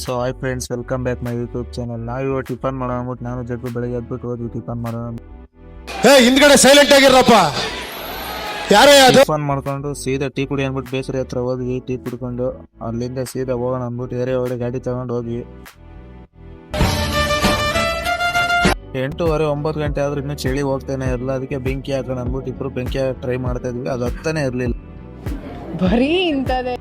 So hi friends, welcome back my YouTube channel. ನಾವು ಇವಾಗ tiffin ಮಾಡೋಣ ಅಂದ್ಬಿಟ್ಟು ನಾನು ಜಗ್ಗು ಬೆಳಗ್ಗೆ ಎದ್ಬಿಟ್ಟು ಹೋದ್ವಿ ಟಿಫನ್ ಮಾಡೋಣ. ಹಿಂದ್ಗಡೆ ಸೈಲೆಂಟ್ ಆಗಿರಪ್ಪ. ಯಾರೇ ಅದು? ಟಿಫನ್ ಮಾಡ್ಕೊಂಡು ಸೀದಾ ಟೀ ಕುಡಿ ಅಂದ್ಬಿಟ್ಟು ಬೇಸರಿ ಹತ್ರ ಹೋದ್ವಿ. ಟೀ ಕುಡ್ಕೊಂಡು ಅಲ್ಲಿಂದ ಸೀದಾ ಹೋಗೋಣ ಅಂದ್ಬಿಟ್ಟು ಒಳ್ಳೆ ಗಾಡಿ ತಗೊಂಡು ಹೋದ್ವಿ. 8:30 9 ಗಂಟೆ ಆದ್ರೂ ಇನ್ನೂ ಚಳಿ ಹೋಗ್ತಾನೆ ಇರಲ್ಲ. ಅದಕ್ಕೆ ಬೆಂಕಿ ಹಾಕೋಣ ಅಂದ್ಬಿಟ್ಟು ಇಬ್ರು ಬೆಂಕಿ ಟ್ರೈ ಮಾಡ್ತಾ ಇದ್ವಿ. ಅದು ಹತ್ತಾನೆ ಇರಲಿಲ್ಲ. ಬರೀ ಇಂಥದ್ದೇ.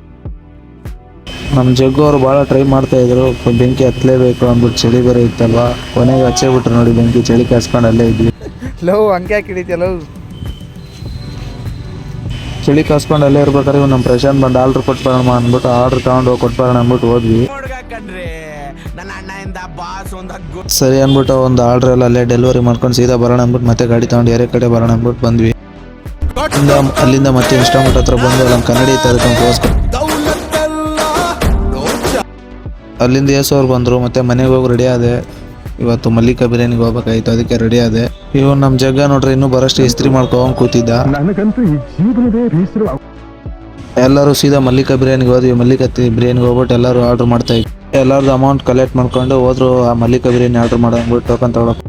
ನಮ್ಮ ಜಗ್ಗು ಅವರು ಭಾಳ ಟ್ರೈ ಮಾಡ್ತಾ ಇದ್ರು, ಬೆಂಕಿ ಹತ್ತಲೇಬೇಕು ಅಂದ್ಬಿಟ್ಟು. ಚಳಿ ಬೇರೆ ಇತ್ತಲ್ವಾ, ಕೊನೆಗೆ ಹಚ್ಚೇ ಬಿಟ್ರು ನೋಡಿ ಬೆಂಕಿ. ಚಳಿ ಕಾಸ್ಕೊಂಡು ಅಲ್ಲೇ ಇದ್ವಿ. ಲವ್ ಹಂಗೆ ಹಿಡಿತಿಯಲ್ಲ. ಚಳಿ ಕಾಸ್ಕೊಂಡು ಅಲ್ಲೇ ಇರ್ಬೇಕಾದ್ರೆ ನಮ್ಮ ಪ್ರಶಾಂತ್ ಬಂದು ಆರ್ಡ್ರ್ ಕೊಟ್ಬರೋಣ ಅಂದ್ಬಿಟ್ಟು ಆರ್ಡ್ರ್ ತಗೊಂಡು ಹೋಗಿ ಕೊಟ್ಬರೋಣ ಅಂದ್ಬಿಟ್ಟು ಹೋದ್ವಿ. ಸರಿ ಅಂದ್ಬಿಟ್ಟು ಒಂದು ಆರ್ಡ್ರ್ ಎಲ್ಲ ಅಲ್ಲೇ ಡೆಲಿವರಿ ಮಾಡ್ಕೊಂಡು ಸೀದಾ ಬರೋಣ ಅಂದ್ಬಿಟ್ಟು ಮತ್ತೆ ಗಾಡಿ ತಗೊಂಡು ಬೇರೆ ಕಡೆ ಬರೋಣ ಅಂದ್ಬಿಟ್ಟು ಬಂದ್ವಿ. ಅಲ್ಲಿಂದ ಮತ್ತೆ ಇನ್ಸ್ಟಾಮೀಟ್ ಹತ್ರ ಬಂದು ನಮ್ಮ ಕನ್ನಡಿ ತೋರಿಸ್ಕೊಂಡು ಅಲ್ಲಿಂದ ಅವ್ರು ಬಂದರು. ಮತ್ತೆ ಮನೆಗೆ ಹೋಗಿ ರೆಡಿ ಆದೆ. ಇವತ್ತು ಮಲ್ಲಿಕಾ ಬಿರಿಯಾನಿಗೆ ಹೋಗ್ಬೇಕಾಯ್ತು, ಅದಕ್ಕೆ ರೆಡಿ ಆದೆ. ಇವ್ ನಮ್ಮ ಜಗ್ಗ ನೋಡ್ರಿ ಇನ್ನೂ ಬರೋಷ್ಟು ಇಸ್ತ್ರಿ ಮಾಡ್ಕೊಂಡು ಕೂತಿದ್ದ. ಎಲ್ಲರೂ ಸೀದಾ ಮಲ್ಲಿಕಾ ಬಿರಿಯಾನಿಗೆ ಹೋದ್ವಿ. ಮಲ್ಲಿಕಾ ಬಿರಿಯಾನಿಗೆ ಹೋಗ್ಬಿಟ್ಟು ಎಲ್ಲರೂ ಆರ್ಡ್ರ್ ಮಾಡ್ತಾ ಇದ್ವಿ. ಎಲ್ಲರದ್ದು ಅಮೌಂಟ್ ಕಲೆಕ್ಟ್ ಮಾಡ್ಕೊಂಡು ಹೋದ್ರು. ಆ ಮಲ್ಲಿಕಾ ಬಿರಿಯಾನಿ ಆರ್ಡ್ರ್ ಮಾಡೋದ್ಬಿಟ್ಟು ಟೋಕನ್ ತಗೊಳಕ್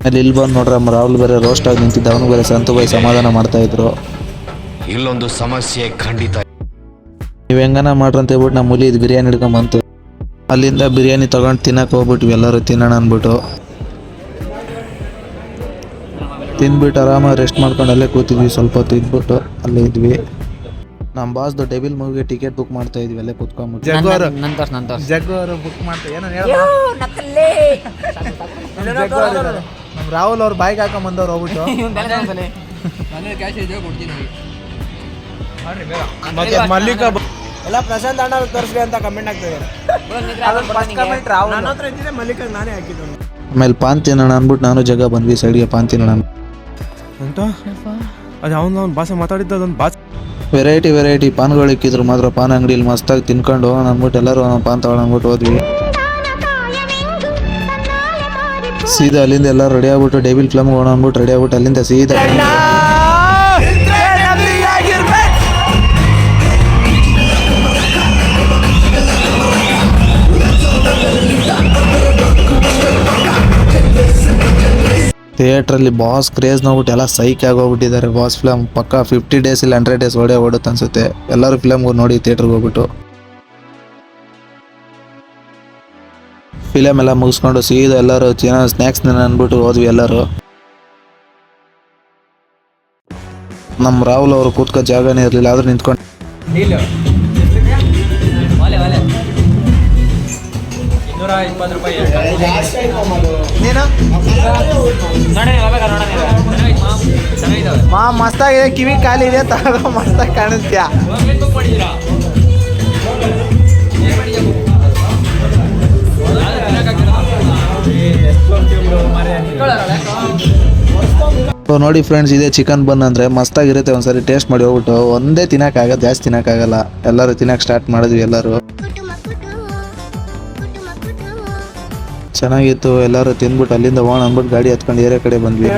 ಅಲ್ಲಿ ಇಲ್ಲಿ ಬಂದು ನೋಡ್ರಿ ರಾಹುಲ್ ಬೇರೆ ರೋಸ್ಟ್ ಆಗಿ ನಿಂತಿದ್ದ. ಅವನು ಬೇರೆ ಸಂತು ಬಾಯಿ ಸಮಾಧಾನ ಮಾಡ್ತಾ ಇದ್ರು. ಇಲ್ಲೊಂದು ಸಮಸ್ಯೆ ಖಂಡಿತ. ನೀವು ಹೆಂಗನ ಮಾಡ್ರಿ ಅಂತ ಹೇಳ್ಬಿಟ್ಟು ನಮ್ಮ ಮುಲಿ ಇದು ಬಿರಿಯಾನಿ ಹಿಡ್ಕೊಂಡ್ ಬಂತು. ಅಲ್ಲಿಂದ ಬಿರಿಯಾನಿ ತಗೊಂಡು ತಿನ್ನಕ್ಕೆ ಹೋಗ್ಬಿಟ್ವಿ. ಎಲ್ಲರೂ ತಿನ್ನೋಣ ಅಂದ್ಬಿಟ್ಟು ತಿಂದ್ಬಿಟ್ಟು ಆರಾಮಾಗಿ ರೆಸ್ಟ್ ಮಾಡ್ಕೊಂಡು ಅಲ್ಲೇ ಕೂತಿದ್ವಿ. ಸ್ವಲ್ಪ ಹೊತ್ತು ಇದ್ಬಿಟ್ಟು ಅಲ್ಲೇ ಇದ್ವಿ. ನಮ್ಮ ಬಾಸ್ದು ಡೆವಿಲ್ ಮೂವಿಗೆ ಟಿಕೆಟ್ ಬುಕ್ ಮಾಡ್ತಾ ಇದ್ವಿ ಅಲ್ಲೇ ಕೂತ್ಕೊಂಡ್ಬಿಟ್ಟು. ಜಗ್ಗು ಅವರು ಬುಕ್ ಮಾಡ್ತಾರೆ. ಏನೋ ನಮ್ಮ ರಾಹುಲ್ ಅವ್ರು ಬಾಯಿಗೆ ಹಾಕೊಂಡ್ ಬಂದವ್ರು ಹೋಗ್ಬಿಟ್ಟು ಮಲ್ಲಿಕಾ ಎಲ್ಲ ಪ್ರಶಾಂತ್ ಅಣ್ಣ ತೋರಿಸ್ಲಿ ಅಂತ ಕಮೆಂಟ್ ಆಗ್ತಿದ್ದಾರೆ. ಮಲ್ಲಿಕಾ ನಾನೇ ಹಾಕಿದ್ದು. ಆಮೇಲೆ ಪಾನ್ ತಿನ್ನೋಣ ಅಂದ್ಬಿಟ್ಟು ನಾನು ಜಗ ಬಂದ್ವಿ ಸೈಡ್ಗೆ ಪಾನ್ ತಿನ್ನೋಣ ಅಂತ. ಅದು ಅವನು ಭಾಷೆ ಮಾತಾಡಿದ್ದ ಅದೊಂದು ಭಾಷೆ ವೆರೈಟಿ ಪಾನ್ಗಳು ಇಕ್ಕಿದ್ರು. ಮಾತ್ರ ಪಾನ್ ಅಂಗಡಿಯಲ್ಲಿ ಮಸ್ತಾಗಿ ತಿನ್ಕೊಂಡು ಅಂದ್ಬಿಟ್ಟು ಎಲ್ಲರೂ ಪಾನ್ ತಗೊಂಡು ಅಂದ್ಬಿಟ್ಟು ಹೋದ್ವಿ. ಸೀದಾ ಅಲ್ಲಿಂದ ಎಲ್ಲ ರೆಡಿ ಆಗ್ಬಿಟ್ಟು ಡೆವಿಲ್ ಫಿಲ್ಮ್ ಹೋಗೋಣ ಅಂದ್ಬಿಟ್ಟು ರೆಡಿ ಆಗ್ಬಿಟ್ಟು ಅಲ್ಲಿಂದ ಸೀದಾ ಥಿಯೇಟ್ರಲ್ಲಿ ಬಾಸ್ ಕ್ರೇಜ್ ನೋಡ್ಬಿಟ್ಟು ಎಲ್ಲ ಸೈಕ್ ಆಗೋಗ್ಬಿಟ್ಟಿದ್ದಾರೆ. ಬಾಸ್ ಫಿಲಮ್ ಪಕ್ಕ 50 days ಇಲ್ಲ 100 days ಓಡುತ್ತೆ ಅನ್ಸುತ್ತೆ. ಎಲ್ಲರೂ ಫಿಲಮ್ಗೆ ನೋಡಿ ಥಿಯೇಟ್ರಿಗೆ ಹೋಗ್ಬಿಟ್ಟು ಫಿಲಮ್ ಎಲ್ಲ ಮುಗಿಸ್ಕೊಂಡು ಸೀದಾ ಎಲ್ಲರೂ ಸ್ನ್ಯಾಕ್ಸ್ ಅಂದ್ಬಿಟ್ಟು ಹೋದ್ವಿ. ಎಲ್ಲರೂ ನಮ್ಮ ರಾಹುಲ್ ಅವರು ಕೂತ್ಕೋ ಜಾಗನೇ ಇರಲಿಲ್ಲ, ಆದ್ರೂ ನಿಂತ್ಕೊಂಡು ಮಸ್ತಾಗಿದೆ. ಕಿವಿ ಖಾಲಿ ಇದೆ, ತಗೋ ಮಸ್ತಾಗಿ ಕಾಣಿಸ್ತೀಯ. ನೋಡಿ ಫ್ರೆಂಡ್ಸ್, ಇದೇ ಚಿಕನ್ ಬನ್ ಅಂದರೆ ಮಸ್ತಾಗಿರುತ್ತೆ. ಒಂದ್ಸರಿ ಟೇಸ್ಟ್ ಮಾಡಿ ಹೋಗ್ಬಿಟ್ಟು ಒಂದೇ ತಿನ್ನೋಕ್ಕಾಗಲ್ಲ, ಜಾಸ್ತಿ ತಿನ್ನೋಕ್ಕಾಗಲ್ಲ. ಎಲ್ಲರೂ ತಿನ್ನಕ್ಕೆ ಸ್ಟಾರ್ಟ್ ಮಾಡಿದ್ವಿ. ಎಲ್ಲರೂ ಚೆನ್ನಾಗಿತ್ತು. ಎಲ್ಲರೂ ತಿಂದ್ಬಿಟ್ಟು ಅಲ್ಲಿಂದ ಹೋಗೋಣ ಅಂದ್ಬಿಟ್ಟು ಗಾಡಿ ಹತ್ಕೊಂಡು ಏರಿಯಾ ಕಡೆ ಬಂದ್ವಿ.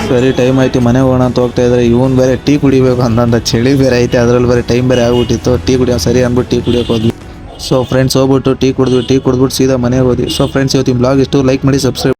ಸರಿ ಟೈಮ್ ಆಯ್ತು, ಮನೆಗೆ ಹೋಗೋಣ ಅಂತ ಹೋಗ್ತಾ ಇದ್ರೆ ಇವನ್ ಬೇರೆ ಟೀ ಕುಡಿಬೇಕು ಅಂದಂತ. ಚಳಿ ಬೇರೆ ಐತೆ, ಅದ್ರಲ್ಲಿ ಬೇರೆ ಟೈಮ್ ಬೇರೆ ಆಗ್ಬಿಟ್ಟಿತ್ತು. ಟೀ ಕುಡಿಯೋ ಸರಿ ಅಂದ್ಬಿಟ್ಟು ಟೀ ಕುಡಿಯೋಕೆ ಹೋದ್ವಿ. ಸೊ ಫ್ರೆಂಡ್ಸ್ ಹೋಗ್ಬಿಟ್ಟು ಟೀ ಕುಡಿದ್ಬಿಟ್ಟು ಸೀದಾ ಮನೆಗೆ ಹೋದ್ವಿ. ಸೊ ಫ್ರೆಂಡ್ಸ್ ಇವತ್ತಿನ ಬ್ಲಾಗ್ ಇಷ್ಟು. ಲೈಕ್ ಮಾಡಿ, ಸಬ್ಸ್ಕ್ರೈಬ್